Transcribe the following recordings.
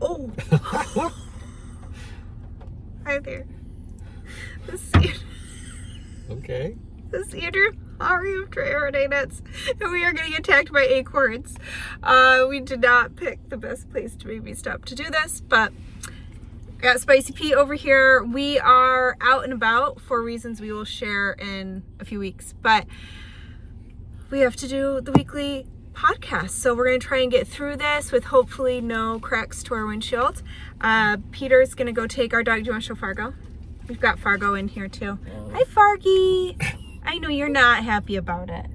Oh. Hi there. Okay. This is Andrea after aerodynamics, and we are getting attacked by acorns. We did not pick the best place to maybe stop to do this, but I got Spicy Pete over here. We are out and about for reasons we will share in a few weeks, but we have to do the weekly podcast. So we're going to try and get through this with hopefully no cracks to our windshield. Peter's going to go take our dog. Do you want to show Fargo? We've got Fargo in here too. Hi, Fargy. I know you're not happy about it.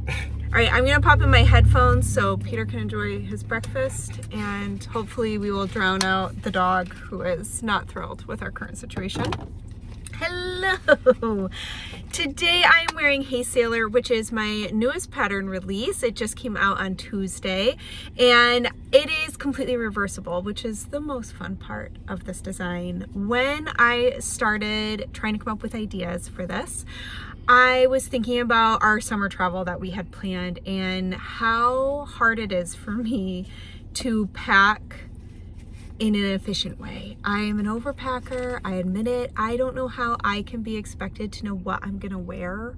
All right, I'm going to pop in my headphones so Peter can enjoy his breakfast, and hopefully we will drown out the dog who is not thrilled with our current situation. Hello! Today I'm wearing Hey Sailor, which is my newest pattern release. It just came out on Tuesday, and it is completely reversible, which is the most fun part of this design. When I started trying to come up with ideas for this, I was thinking about our summer travel that we had planned and how hard it is for me to pack in an efficient way. I am an overpacker, I admit it. I don't know how I can be expected to know what I'm gonna wear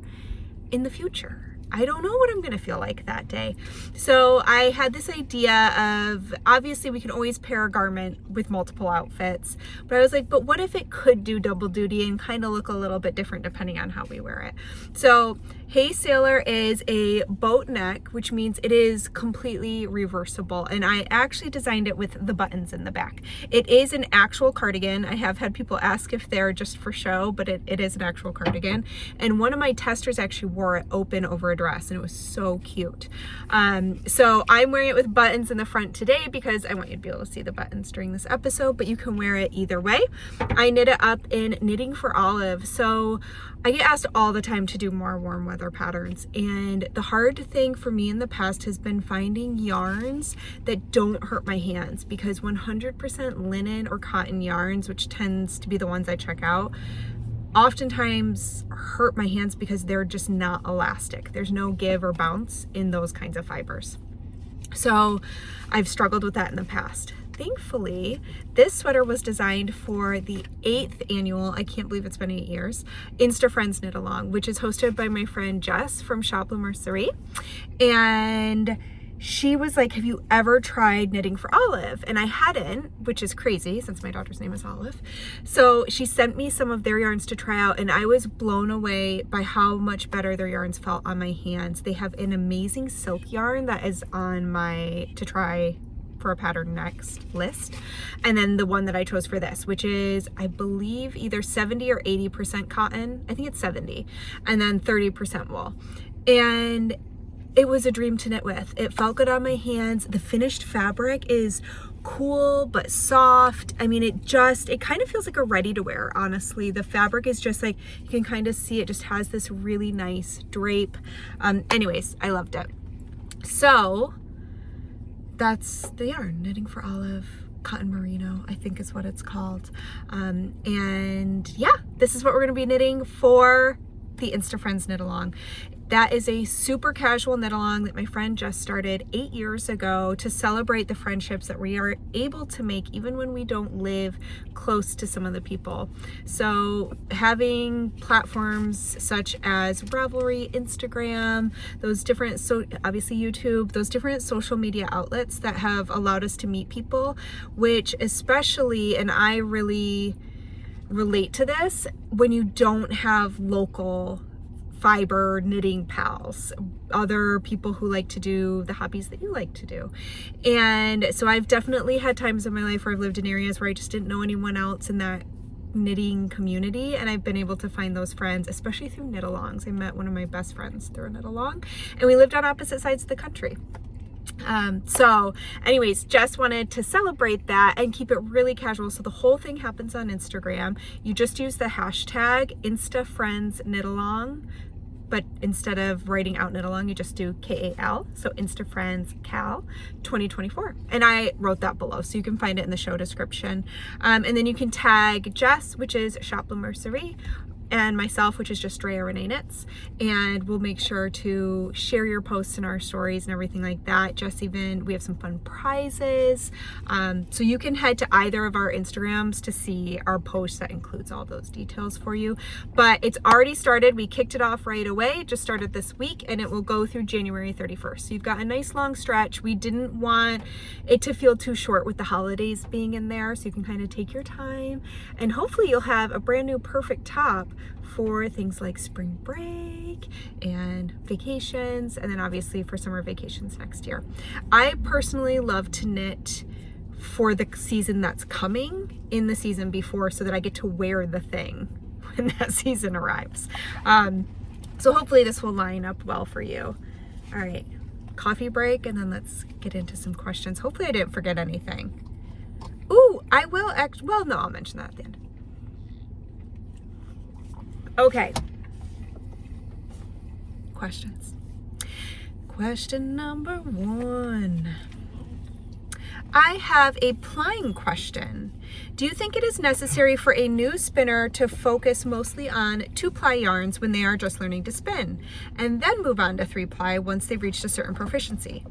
in the future. I don't know what I'm gonna feel like that day. So I had this idea of, obviously we can always pair a garment with multiple outfits, but I was like, but what if it could do double duty and kind of look a little bit different depending on how we wear it? So Hey Sailor is a boat neck, which means it is completely reversible. And I actually designed it with the buttons in the back. It is an actual cardigan. I have had people ask if they're just for show, but it is an actual cardigan. And one of my testers actually wore it open over a dress, and it was so cute. So I'm wearing it with buttons in the front today because I want you to be able to see the buttons during this episode, but you can wear it either way. I knit it up in Knitting for Olive. So I get asked all the time to do more warm weather patterns, and the hard thing for me in the past has been finding yarns that don't hurt my hands, because 100% linen or cotton yarns, which tends to be the ones I check out, oftentimes hurt my hands because they're just not elastic. There's no give or bounce in those kinds of fibers. So I've struggled with that in the past. Thankfully, this sweater was designed for the 8th annual, I can't believe it's been 8 years, Insta Friends knit along, which is hosted by my friend Jess from Shop La Mercerie. And she was like, have you ever tried knitting for Olive? And I hadn't, which is crazy since my daughter's name is Olive. So she sent me some of their yarns to try out, and I was blown away by how much better their yarns felt on my hands. They have an amazing silk yarn that is on my to try for a pattern next list, and then the one that I chose for this, which is I believe either 70 or 80% cotton. I think it's 70, and then 30% wool. And it was a dream to knit with. It felt good on my hands. The finished fabric is cool but soft. I mean, it kind of feels like a ready to wear, honestly. The fabric is just like, you can kind of see it just has this really nice drape. Anyways, I loved it. So that's the yarn, Knitting for Olive Cotton Merino, I think is what it's called. And yeah, this is what we're gonna be knitting for the Insta Friends knit along. That is a super casual knit along that my friend just started 8 years ago to celebrate the friendships that we are able to make even when we don't live close to some of the people. So having platforms such as Ravelry, Instagram, those different, obviously YouTube, those different social media outlets that have allowed us to meet people, which especially, and I really relate to this, when you don't have local fiber knitting pals, other people who like to do the hobbies that you like to do. And so I've definitely had times in my life where I've lived in areas where I just didn't know anyone else in that knitting community, and I've been able to find those friends, especially through knit alongs. I met one of my best friends through a knit along, and we lived on opposite sides of the country. So anyways, just wanted to celebrate that and keep it really casual. So the whole thing happens on Instagram. You just use the hashtag Insta Friends knit along, but instead of writing out knit along, you just do KAL. So Insta Friends Cal 2024. And I wrote that below, so you can find it in the show description. And then you can tag Jess, which is Shop La Mercerie, and myself, which is just Andrea Renee Knits, and we'll make sure to share your posts in our stories and everything like that. We have some fun prizes, so you can head to either of our Instagrams to see our post that includes all those details for you. But it's already started. We kicked it off right away. It just started this week, and it will go through January 31st. So you've got a nice long stretch. We didn't want it to feel too short with the holidays being in there, so you can kind of take your time, and hopefully you'll have a brand new perfect top for things like spring break and vacations, and then obviously for summer vacations next year. I personally love to knit for the season that's coming in the season before, so that I get to wear the thing when that season arrives. So hopefully this will line up well for you. All right, coffee break, and then let's get into some questions. Hopefully I didn't forget anything. Ooh, I will well, no, I'll mention that at the end. Okay. Questions. Question number 1. I have a plying question. Do you think it is necessary for a new spinner to focus mostly on 2-ply yarns when they are just learning to spin, and then move on to 3-ply once they've reached a certain proficiency?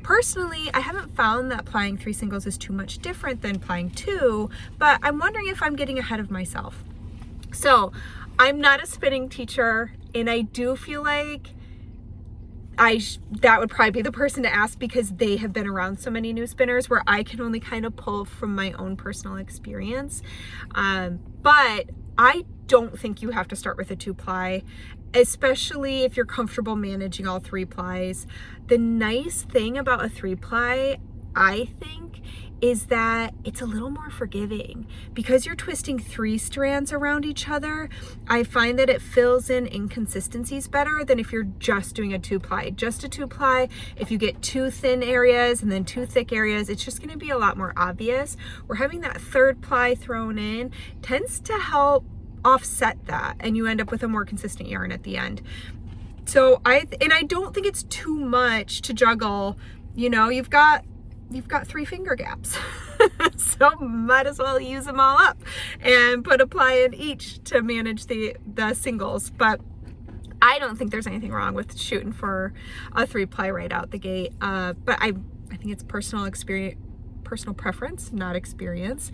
Personally, I haven't found that plying 3 singles is too much different than plying 2, but I'm wondering if I'm getting ahead of myself. So, I'm not a spinning teacher, and I do feel like that would probably be the person to ask, because they have been around so many new spinners, where I can only kind of pull from my own personal experience. But I don't think you have to start with a 2-ply, especially if you're comfortable managing all 3-plies. The nice thing about a 3-ply, I think, is that it's a little more forgiving. Because you're twisting 3 strands around each other, I find that it fills in inconsistencies better than if you're just doing a 2-ply. Just a 2-ply, if you get 2 thin areas and then 2 thick areas, it's just gonna be a lot more obvious. Where having that 3rd ply thrown in tends to help offset that, and you end up with a more consistent yarn at the end. So I don't think it's too much to juggle. You know, you've got 3 finger gaps. So might as well use them all up and put a ply in each to manage the singles. But I don't think there's anything wrong with shooting for a 3-ply right out the gate. But I think it's personal preference, not experience.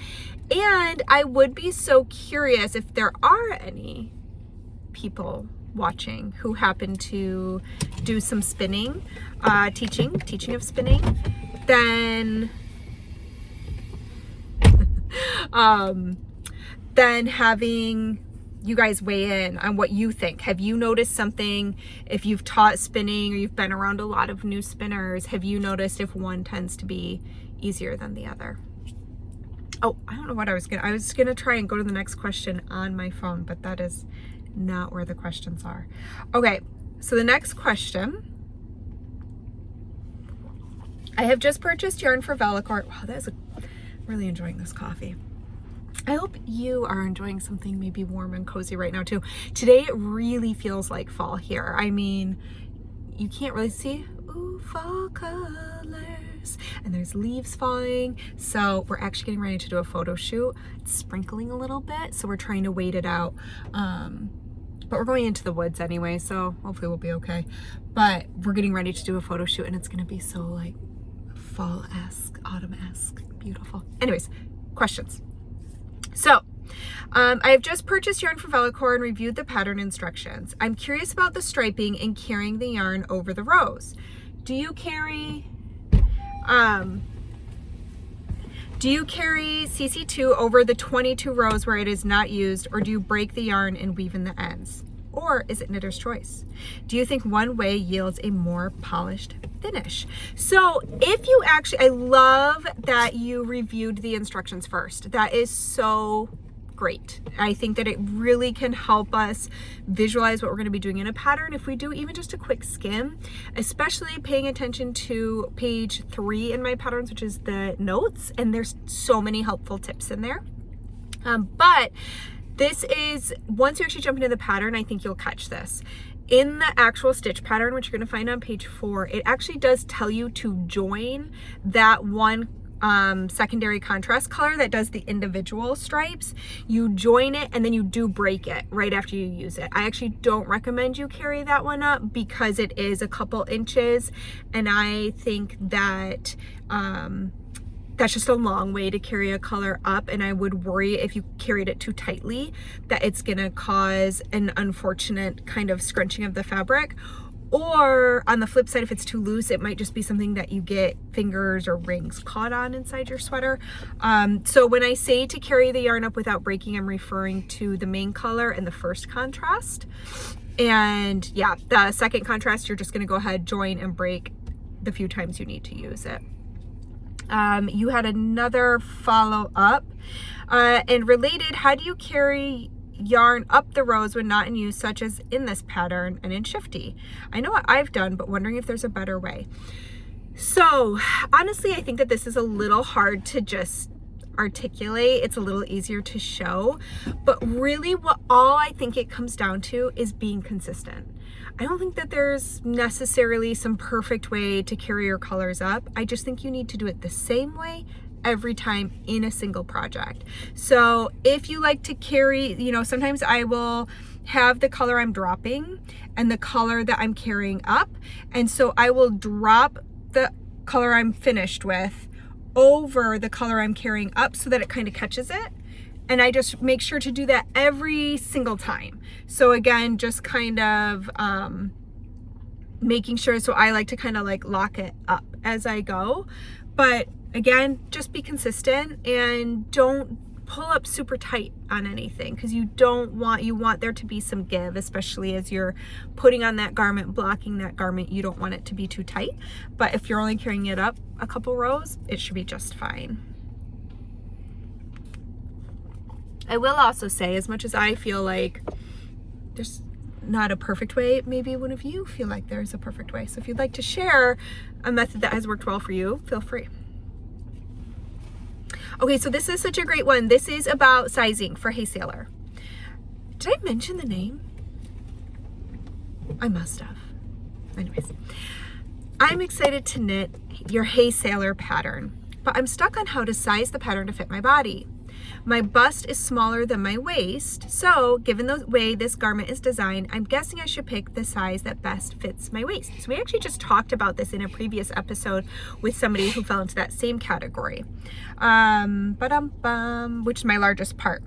And I would be so curious if there are any people watching who happen to do some spinning, teaching of spinning, then having you guys weigh in on what you think. Have you noticed something? If you've taught spinning or you've been around a lot of new spinners, have you noticed if one tends to be easier than the other? Oh, I don't know what I was gonna try and go to the next question on my phone, but that is not where the questions are. Okay, so the next question. I have just purchased yarn for Vellichor. Wow, really enjoying this coffee. I hope you are enjoying something maybe warm and cozy right now too. Today it really feels like fall here. I mean, you can't really see, ooh, fall colors, and there's leaves falling. So we're actually getting ready to do a photo shoot. It's sprinkling a little bit, so we're trying to wait it out. But we're going into the woods anyway, so hopefully we'll be okay. But we're getting ready to do a photo shoot, and it's gonna be so like fall-esque, autumn-esque, beautiful. Anyways, questions. So, I have just purchased yarn for Vellichor and reviewed the pattern instructions. I'm curious about the striping and carrying the yarn over the rows. Do you carry CC2 over the 22 rows where it is not used, or do you break the yarn and weave in the ends? Or is it knitter's choice? Do you think one way yields a more polished finish? So if you I love that you reviewed the instructions first. That is so great. I think that it really can help us visualize what we're going to be doing in a pattern if we do even just a quick skim, especially paying attention to page 3 in my patterns, which is the notes, and there's so many helpful tips in there. But this is, once you actually jump into the pattern, I think you'll catch this. In the actual stitch pattern, which you're going to find on page 4, it actually does tell you to join that one secondary contrast color that does the individual stripes, you join it and then you do break it right after you use it. I actually don't recommend you carry that one up because it is a couple inches, and I think that that's just a long way to carry a color up, and I would worry if you carried it too tightly that it's gonna cause an unfortunate kind of scrunching of the fabric. Or on the flip side, if it's too loose, it might just be something that you get fingers or rings caught on inside your sweater. So when I say to carry the yarn up without breaking, I'm referring to the main color and the first contrast. And yeah, the second contrast, you're just gonna go ahead, join and break the few times you need to use it. You had another follow-up and related, how do you carry yarn up the rows when not in use, such as in this pattern and in Shifty? I know what I've done, but wondering if there's a better way. So honestly, I think that this is a little hard to just articulate. It's a little easier to show, but really all I think it comes down to is being consistent. I don't think that there's necessarily some perfect way to carry your colors up. I just think you need to do it the same way every time in a single project. So if you like to carry, you know, sometimes I will have the color I'm dropping and the color that I'm carrying up. And so I will drop the color I'm finished with over the color I'm carrying up so that it kind of catches it. And I just make sure to do that every single time. So again, just kind of making sure, so I like to kind of like lock it up as I go. But again, just be consistent and don't pull up super tight on anything, because you want there to be some give, especially as you're putting on that garment, blocking that garment. You don't want it to be too tight. But if you're only carrying it up a couple rows, it should be just fine. I will also say, as much as I feel like there's not a perfect way, maybe one of you feel like there's a perfect way. So if you'd like to share a method that has worked well for you, feel free. Okay, so this is such a great one. This is about sizing for Hey Sailor. Did I mention the name? I must have. Anyways, I'm excited to knit your Hey Sailor pattern, but I'm stuck on how to size the pattern to fit my body. My bust is smaller than my waist, so given the way this garment is designed, I'm guessing I should pick the size that best fits my waist. So we actually just talked about this in a previous episode with somebody who fell into that same category, which is my largest part.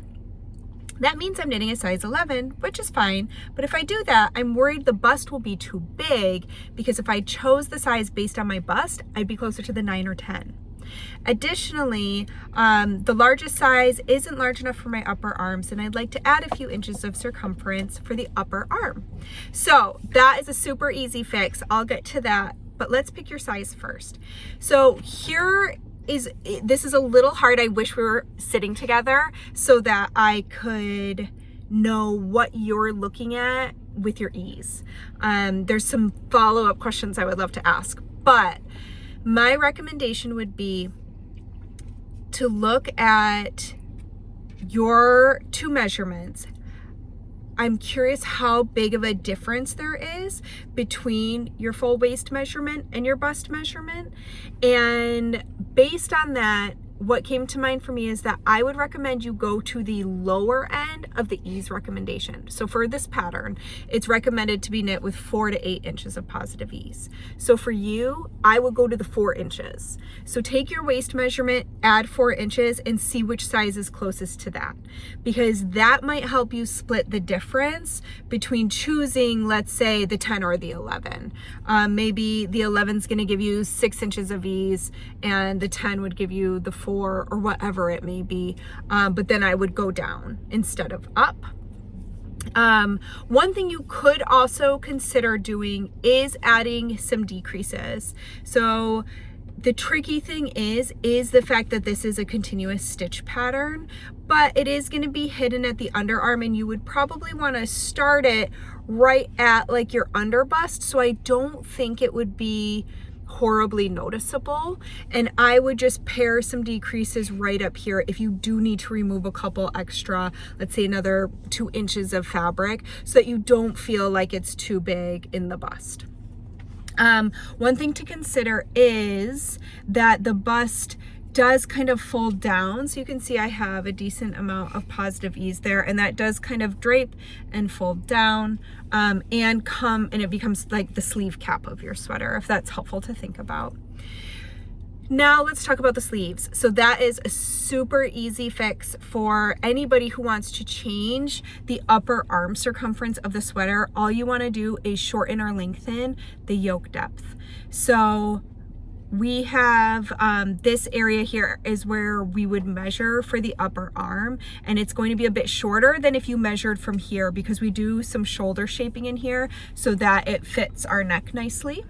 That means I'm knitting a size 11, which is fine, but if I do that, I'm worried the bust will be too big, because if I chose the size based on my bust, I'd be closer to the 9 or 10. Additionally, the largest size isn't large enough for my upper arms, and I'd like to add a few inches of circumference for the upper arm. So that is a super easy fix. I'll get to that, but let's pick your size first. So this is a little hard. I wish we were sitting together so that I could know what you're looking at with your ease. There's some follow-up questions I would love to ask, but my recommendation would be to look at your two measurements. I'm curious how big of a difference there is between your full waist measurement and your bust measurement. And based on that, what came to mind for me is that I would recommend you go to the lower end of the ease recommendation. So for this pattern, it's recommended to be knit with 4 to 8 inches of positive ease. So for you, I would go to the 4 inches. So take your waist measurement, add 4 inches, and see which size is closest to that, because that might help you split the difference between choosing, let's say, the 10 or the 11. Maybe the 11 is going to give you 6 inches of ease, and the 10 would give you the 4 or whatever it may be, but then I would go down instead of up. One thing you could also consider doing is adding some decreases. So the tricky thing is the fact that this is a continuous stitch pattern, but it is going to be hidden at the underarm, and you would probably want to start it right at like your under bust. So I don't think it would be horribly noticeable, and I would just pair some decreases right up here if you do need to remove a couple extra, let's say another 2 inches of fabric, so that you don't feel like it's too big in the bust. One thing to consider is that the bust does kind of fold down. So you can see I have a decent amount of positive ease there, and that does kind of drape and fold down and it becomes like the sleeve cap of your sweater, if that's helpful to think about. Now let's talk about the sleeves. So that is a super easy fix for anybody who wants to change the upper arm circumference of the sweater. All you want to do is shorten or lengthen the yoke depth. So we have this area here is where we would measure for the upper arm, and it's going to be a bit shorter than if you measured from here, because we do some shoulder shaping in here so that it fits our neck nicely.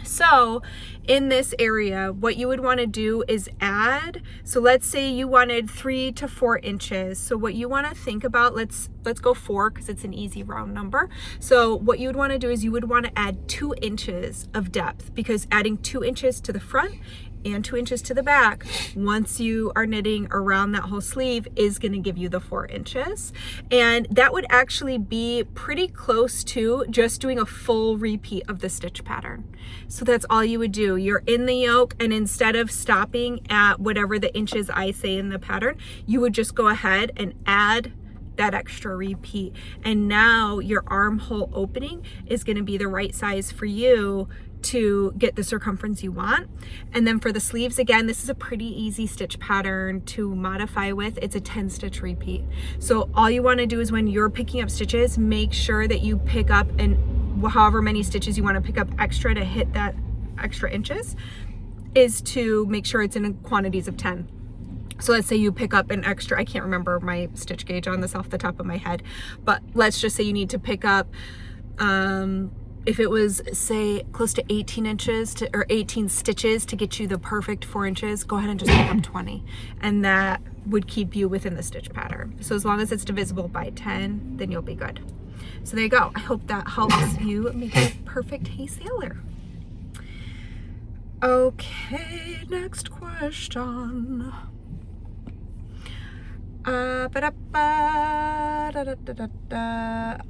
So in this area, what you would want to do is add, so let's say you wanted 3 to 4 inches. So what you want to think about, let's go 4 because it's an easy round number. So what you would want to do is you would want to add 2 inches of depth, because adding 2 inches to the front and 2 inches to the back, once you are knitting around that whole sleeve, is going to give you the 4 inches. And that would actually be pretty close to just doing a full repeat of the stitch pattern. So that's all you would do. You're in the yoke, and instead of stopping at whatever the inches I say in the pattern, you would just go ahead and add that extra repeat. And now your armhole opening is going to be the right size for you to get the circumference you want. And then for the sleeves, again, this is a pretty easy stitch pattern to modify with. It's a 10 stitch repeat. So all you want to do is when you're picking up stitches, make sure that you pick up, and however many stitches you want to pick up extra to hit that extra inches, is to make sure it's in quantities of 10. So let's say you pick up an extra, I can't remember my stitch gauge on this off the top of my head, but let's just say you need to pick up, if it was, say, close to 18 inches or 18 stitches to get you the perfect 4 inches, go ahead and just pick up 20. And that would keep you within the stitch pattern. So as long as it's divisible by 10, then you'll be good. So there you go. I hope that helps you make a perfect Hey Sailor. Okay, next question.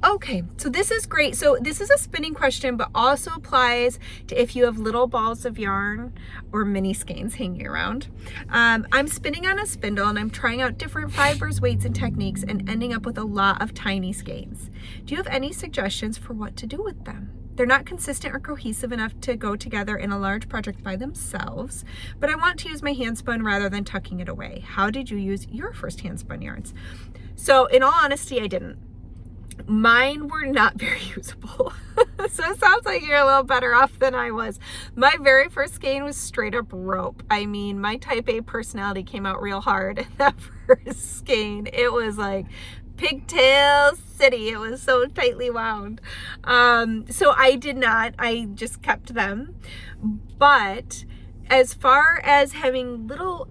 Okay, so this is great. So this is a spinning question, but also applies to if you have little balls of yarn or mini skeins hanging around. I'm spinning on a spindle, and I'm trying out different fibers, weights, and techniques, and ending up with a lot of tiny skeins. Do you have any suggestions for what to do with them? They're not consistent or cohesive enough to go together in a large project by themselves, but I want to use my handspun rather than tucking it away. How did you use your first handspun yarns? So in all honesty, I didn't. Mine were not very usable. So it sounds like you're a little better off than I was. My very first skein was straight up rope. I mean, my type A personality came out real hard in that first skein. It was like pigtail city. It was so tightly wound. So I did not, I just kept them. But as far as having little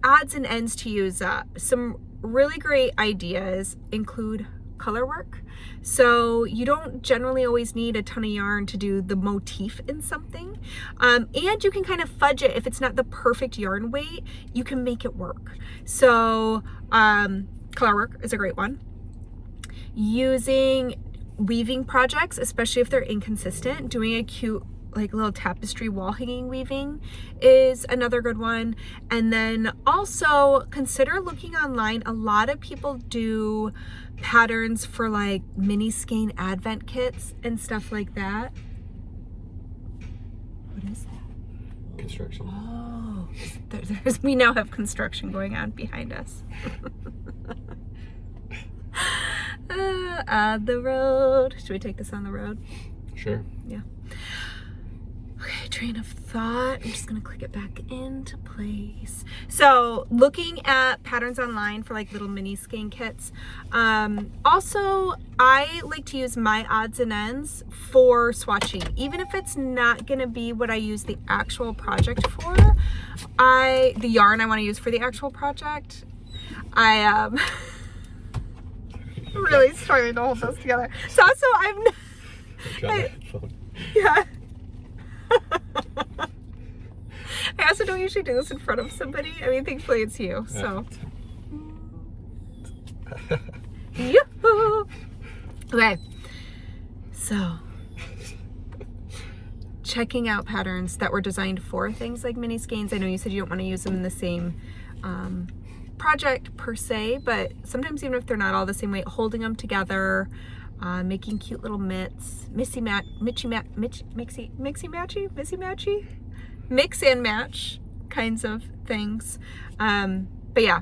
odds and ends to use up, some really great ideas include color work. So you don't generally always need a ton of yarn to do the motif in something. And you can kind of fudge it. If it's not the perfect yarn weight, you can make it work. So color work is a great one. Using weaving projects, especially if they're inconsistent, doing a cute like little tapestry wall hanging weaving is another good one. And then also consider looking online. A lot of people do patterns for like mini skein advent kits and stuff like that. What is that? Construction. Oh, we now have construction going on behind us. On the road. Should we take this on the road? Sure. Yeah. Okay, train of thought. I'm just gonna click it back into place. So looking at patterns online for like little mini skein kits. Also, I like to use my odds and ends for swatching. Even if it's not gonna be what I use the actual project for, the yarn I wanna use for the actual project, I'm really struggling to hold those together. So also yeah. I also don't usually do this in front of somebody. I mean, thankfully it's you, so. Yoo-hoo! Okay, so checking out patterns that were designed for things like mini skeins. I know you said you don't want to use them in the same project per se, but sometimes even if they're not all the same weight, holding them together, making cute little mitts, mix and match kinds of things. But yeah,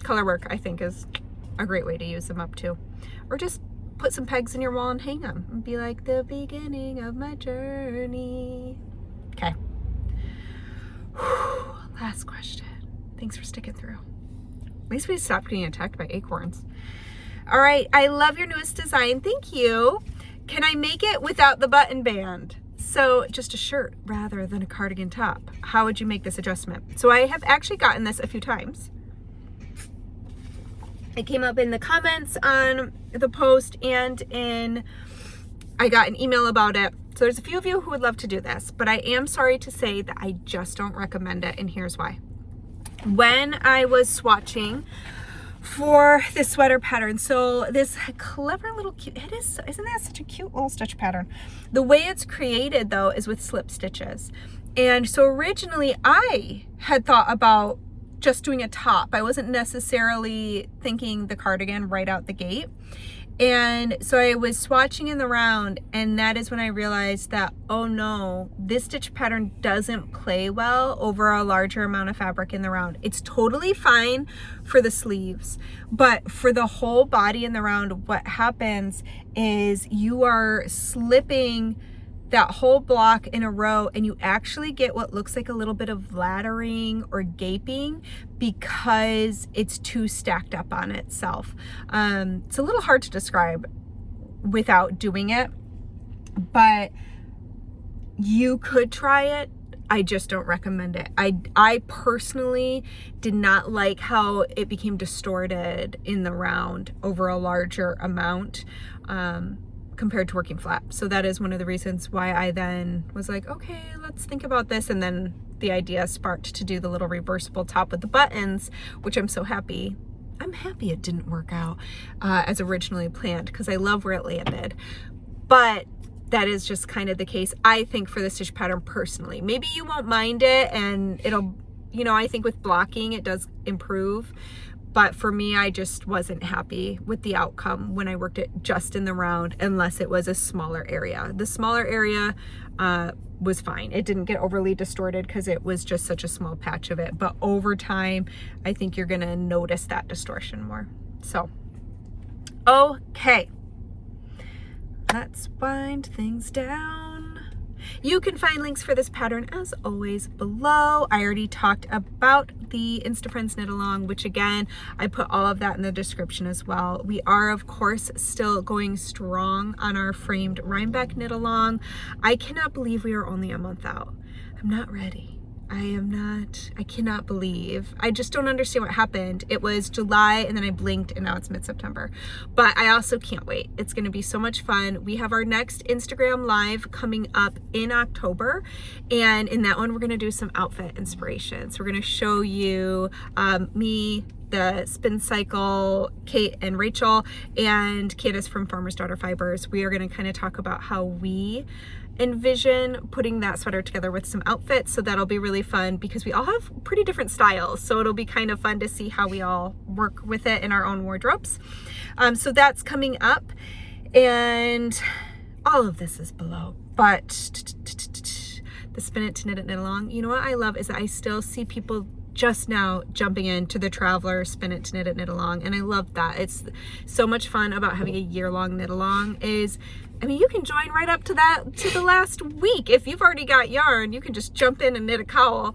color work I think is a great way to use them up too. Or just put some pegs in your wall and hang them and be like, the beginning of my journey. Okay. Whew, last question. Thanks for sticking through. At least we stopped getting attacked by acorns. All right, I love your newest design. Thank you. Can I make it without the button band? So just a shirt rather than a cardigan top. How would you make this adjustment? So I have actually gotten this a few times. It came up in the comments on the post and I got an email about it. So there's a few of you who would love to do this, but I am sorry to say that I just don't recommend it, and here's why. When I was swatching for this sweater pattern, so this clever little cute, isn't that such a cute little stitch pattern? The way it's created though is with slip stitches. And so originally I had thought about just doing a top. I wasn't necessarily thinking the cardigan right out the gate. And so I was swatching in the round, and that is when I realized that, oh no, this stitch pattern doesn't play well over a larger amount of fabric in the round. It's totally fine for the sleeves, but for the whole body in the round, what happens is you are slipping that whole block in a row, and you actually get what looks like a little bit of laddering or gaping because it's too stacked up on itself. It's a little hard to describe without doing it, but you could try it. I just don't recommend it. I personally did not like how it became distorted in the round over a larger amount. Compared to working flat. So that is one of the reasons why I then was like, okay, let's think about this. And then the idea sparked to do the little reversible top with the buttons, which I'm so happy. I'm happy it didn't work out as originally planned, because I love where it landed. But that is just kind of the case, I think, for the stitch pattern personally. Maybe you won't mind it, and it'll, you know, I think with blocking it does improve. But for me, I just wasn't happy with the outcome when I worked it just in the round, unless it was a smaller area. The smaller area was fine. It didn't get overly distorted because it was just such a small patch of it. But over time, I think you're gonna notice that distortion more. So, okay. Let's wind things down. You can find links for this pattern as always below. I already talked about the Insta Friends knit along, which again, I put all of that in the description as well. We are of course still going strong on our framed Rhinebeck knit along. I cannot believe we are only a month out. I'm not ready. I cannot believe. I just don't understand what happened. It was July and then I blinked and now it's mid-September. But I also can't wait. It's gonna be so much fun. We have our next Instagram live coming up in October. And in that one, we're gonna do some outfit inspirations. We're gonna show you me, the spin cycle, Kate and Rachel, and Candace from Farmer's Daughter Fibers. We are gonna kind of talk about how we envision putting that sweater together with some outfits. So that'll be really fun because we all have pretty different styles. So it'll be kind of fun to see how we all work with it in our own wardrobes. So that's coming up, and all of this is below. But the spin it to knit it knit along. You know what I love is that I still see people just now jumping into the Traveler spin it to knit it knit along, and I love that. It's so much fun about having a year-long knit along is, I mean, you can join right up to that, to the last week. If you've already got yarn, you can just jump in and knit a cowl.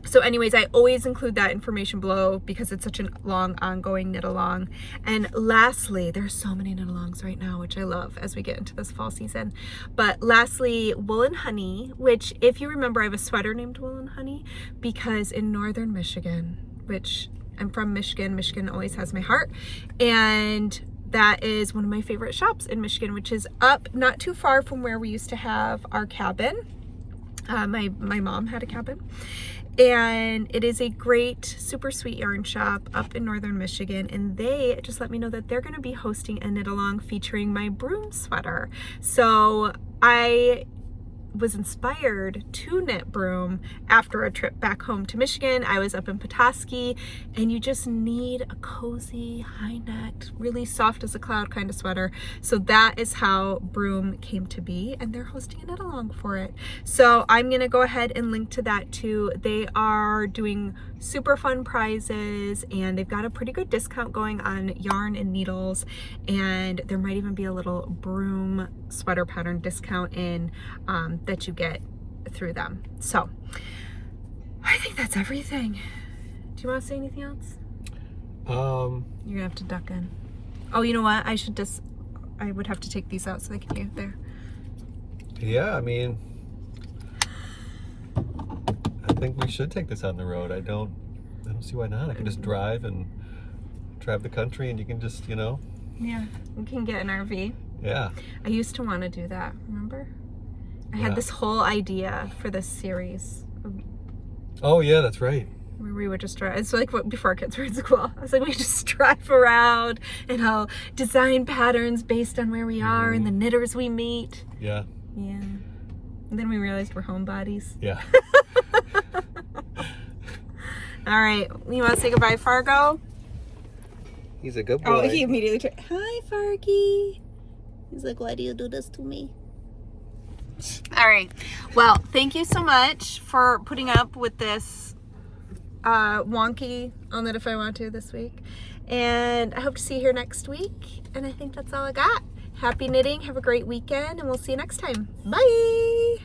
So anyways, I always include that information below because it's such a long ongoing knit along. And lastly, there's so many knit alongs right now, which I love as we get into this fall season. But lastly, Wool and Honey, which if you remember, I have a sweater named Wool and Honey because in northern Michigan, which I'm from Michigan, Michigan always has my heart. And that is one of my favorite shops in Michigan, which is up not too far from where we used to have our cabin. My mom had a cabin. And it is a great, super sweet yarn shop up in northern Michigan. And they just let me know that they're gonna be hosting a knit along featuring my broom sweater. So I was inspired to knit broom after a trip back home to Michigan. I was up in Petoskey, and you just need a cozy, high-necked, really soft as a cloud kind of sweater. So that is how broom came to be, and they're hosting a knit along for it. So I'm gonna go ahead and link to that too. They are doing super fun prizes, and they've got a pretty good discount going on yarn and needles, and there might even be a little broom sweater pattern discount in that you get through them. So I think that's everything. Do you want to say anything else? You're gonna have to duck in. Oh, you know what? I would have to take these out so they can be there. Yeah, I mean, I think we should take this on the road. I don't see why not. I can just drive the country, and you can just, Yeah, we can get an RV. Yeah. I used to want to do that, remember? I had this whole idea for this series. Oh yeah, that's right. Where we would just drive. It's like before kids were in school. I was like, we just drive around and I'll design patterns based on where we are and the knitters we meet. Yeah. Yeah. And then we realized we're homebodies. Yeah. All right. You want to say goodbye, Fargo? He's a good boy. Oh, he immediately turned. Hi, Fargy. He's like, why do you do this to me? All right. Well, thank you so much for putting up with this wonky I'll knit if I want to this week. And I hope to see you here next week. And I think that's all I got. Happy knitting. Have a great weekend. And we'll see you next time. Bye.